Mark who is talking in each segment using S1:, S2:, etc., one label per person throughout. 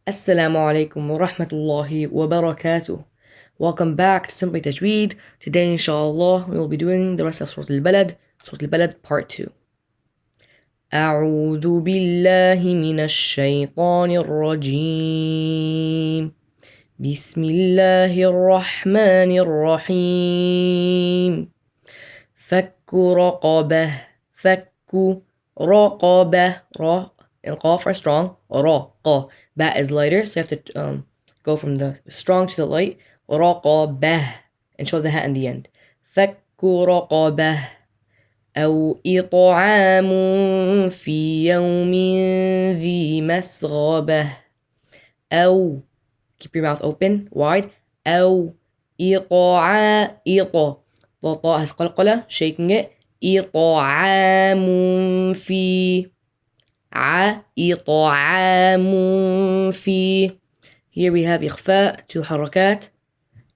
S1: Assalamu alaikum wa rahmatullahi wa barakatuh. Welcome back to Simply Tajweed. Today, inshallah, we will be doing the rest of Surat Al-Balad Part 2. أعوذ بالله من الشيطان الرجيم. بسم الله الرحمن الرحيم. فك رقبة. فك رقبة. را. القاف are strong. را. قا. Ba is lighter, so you have to go from the strong to the light. رقبة and show the hat in the end. فك رقبة أو إطعام في يوم ذي مسغبة أو keep your mouth open wide أو إطعام the طاء has قلقلة shaking it إطعام في إطعام في here we have إخفاء two حركات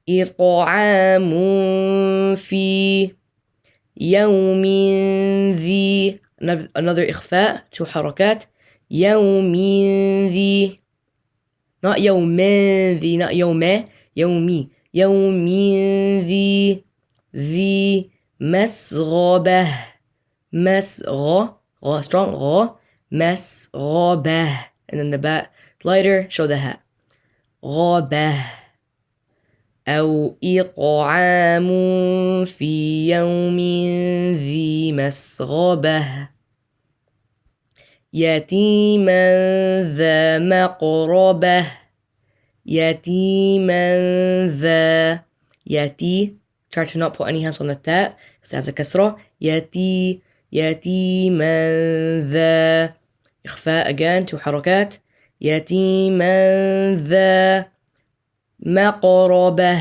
S1: إطعام في يوم ذي another إخفاء two حركات يوم ذي not يوم ذي not يوم يومي يوم ذي مسغبة مسغ strong غ مسغبة and then the bat lighter show the hat غابة أو إطعام في يوم ذي مسغبة يتيما ذا مقربة يتيما ذا يتي try to not put any hands on the tat because it has a كسرة يتيما ذا إخفاء again two حركات يتيما ذا مقربة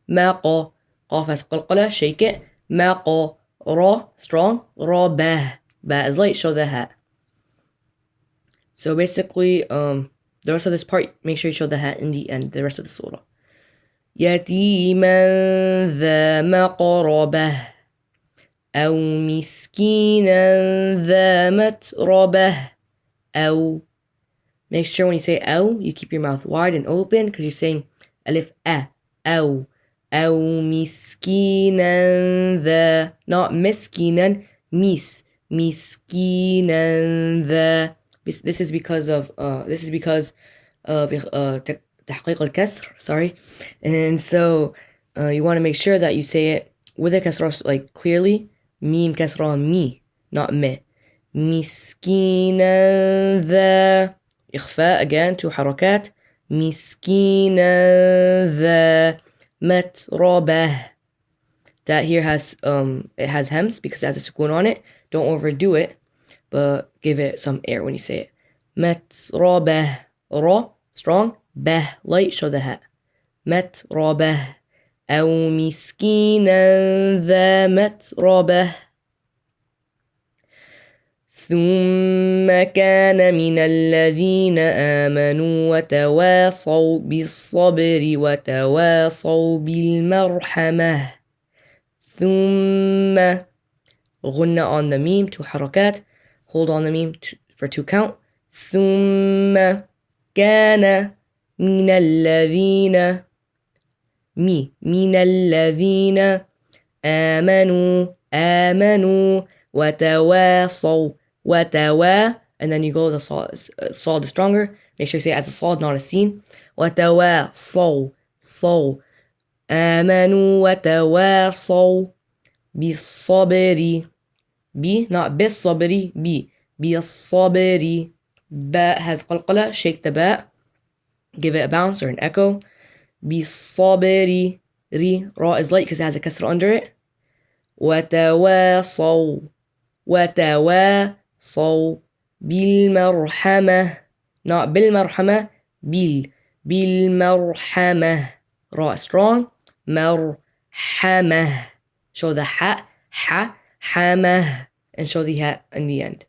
S1: مق قاف has قلقلة shake it مق را strong ربة ba is light show the hat. So basically the rest of this part make sure you show the hat in the end the rest of the surah. يتيما ذا مقربة أو مسكينا ذا متربة أو make sure when you say أو you keep your mouth wide and open because you're saying ألف أو مسكينا ذا not مسكينا مسكينا ذا this is because of تحقيق الكسر sorry and so you want to make sure that you say it with a كسرة like clearly ميم كسرة مي not me مسكينا ذا إخفاء again two حركات مسكينا ذا متربة that here has it has hems because it has a sukun on it. Don't overdo it but give it some air when you say it. متربة را strong به light show the hat متربة أو مسكينا ذا متربة ثم كان من الذين آمنوا وتواصوا بالصبر وتواصوا بالمرحمة ثم غنة on the meme two حركات hold on the meme for two count ثم كان من الذين من الذين آمنوا وتواصوا and then you go the solid is stronger make sure you say it as a solid not a sin وتواصوا آمنوا وتواصوا بالصبر not بالصبر بالصبر ba has قلقلة shake the ba give it a bounce or an echo بالصبر ra is light because it has a kasra under it وتواصوا بالمرحمة not بالمرحمة بالمرحمة ra strong مرحمة show the ha حمة and show the hat in the end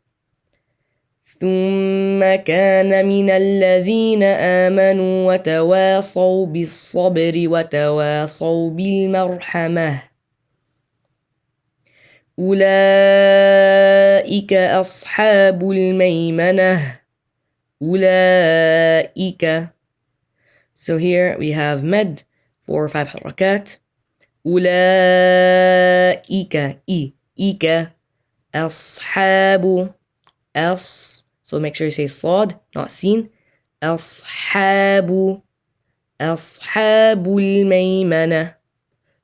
S1: ثم كان من الذين آمنوا وتواصوا بالصبر وتواصوا بالمرحمة أولئك أصحاب الميمنة أولئك. So here we have med for 5 حركات. أولئك إيك أصحاب so make sure you say صاد not seen. أصحاب الميمنة,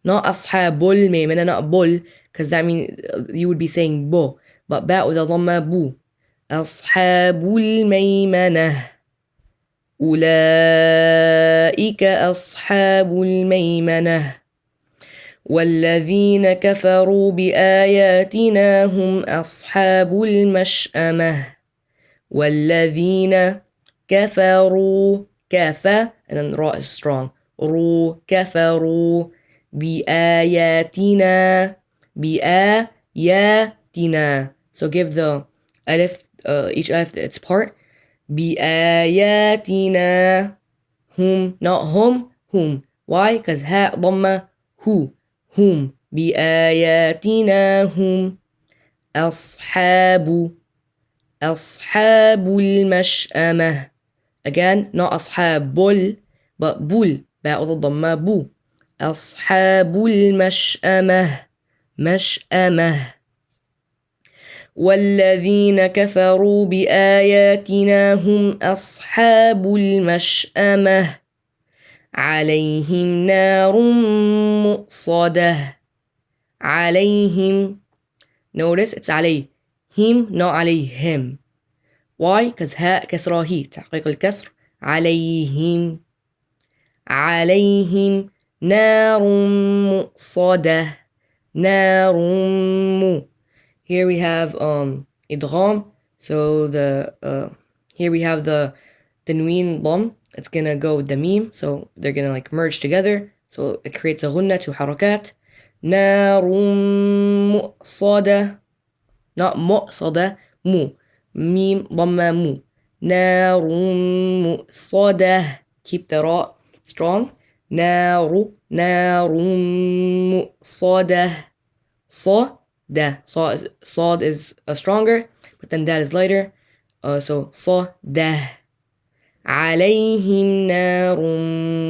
S1: not أصحاب الميمنة, not bull, because that means you would be saying bo, but ba with a dhamma bu. أصحاب الميمنة أولئك أصحاب الميمنة والذين كفروا بآياتنا هم أصحاب المشأمة والذين كفروا كفا and then ra is strong رو كفروا بآياتنا so give the alif each alif its part بآياتنا هم not hum why because ha ضمة هم بآياتنا هم أصحاب المشأمة again not أصحاب بول but بول باء الضمة بو أصحاب المشأمة مشأمة والذين كفروا بآياتنا هم أصحاب المشأمة عليهم نار مؤصدة عليهم notice it's عليهم not عليهم why because هاء كسرة هي تحقيق الكسر عليهم نار مؤصدة نار here we have idgham so the here we have the tanween lam it's gonna go with the meme so they're gonna like merge together so it creates a ghunna 2 harakat نار مؤصدة not مؤصدة مو ميم ضمة مو نار مؤصدة keep the ra strong نار مؤصدة صاد is stronger but then that is lighter so صدة عليهم نار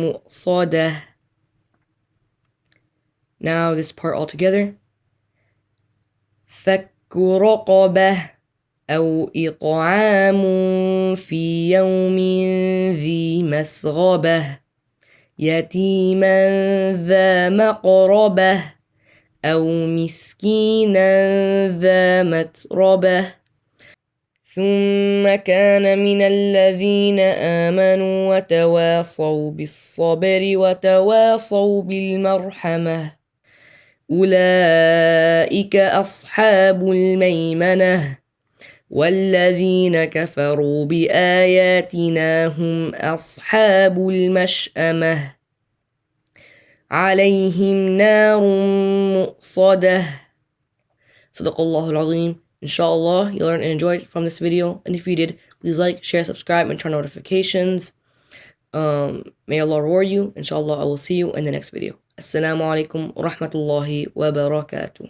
S1: مؤصدة. Now this part all together. فك رقبة أو إطعام في يوم ذي مسغبة يتيما ذا مقربة أو مسكينا ذا متربة ثم كان من الذين آمنوا وتواصوا بالصبر وتواصوا بالمرحمة أولئك أصحاب الميمنة والذين كفروا بآياتنا هم أصحاب المشأمة عليهم نار مؤصدة. صدق الله العظيم. Inshallah, you learned and enjoyed from this video, and if you did, please like, share, subscribe, and turn on notifications. May Allah reward you. Inshallah, I will see you in the next video. Assalamu alaikum wa rahmatullahi wa barakatuh.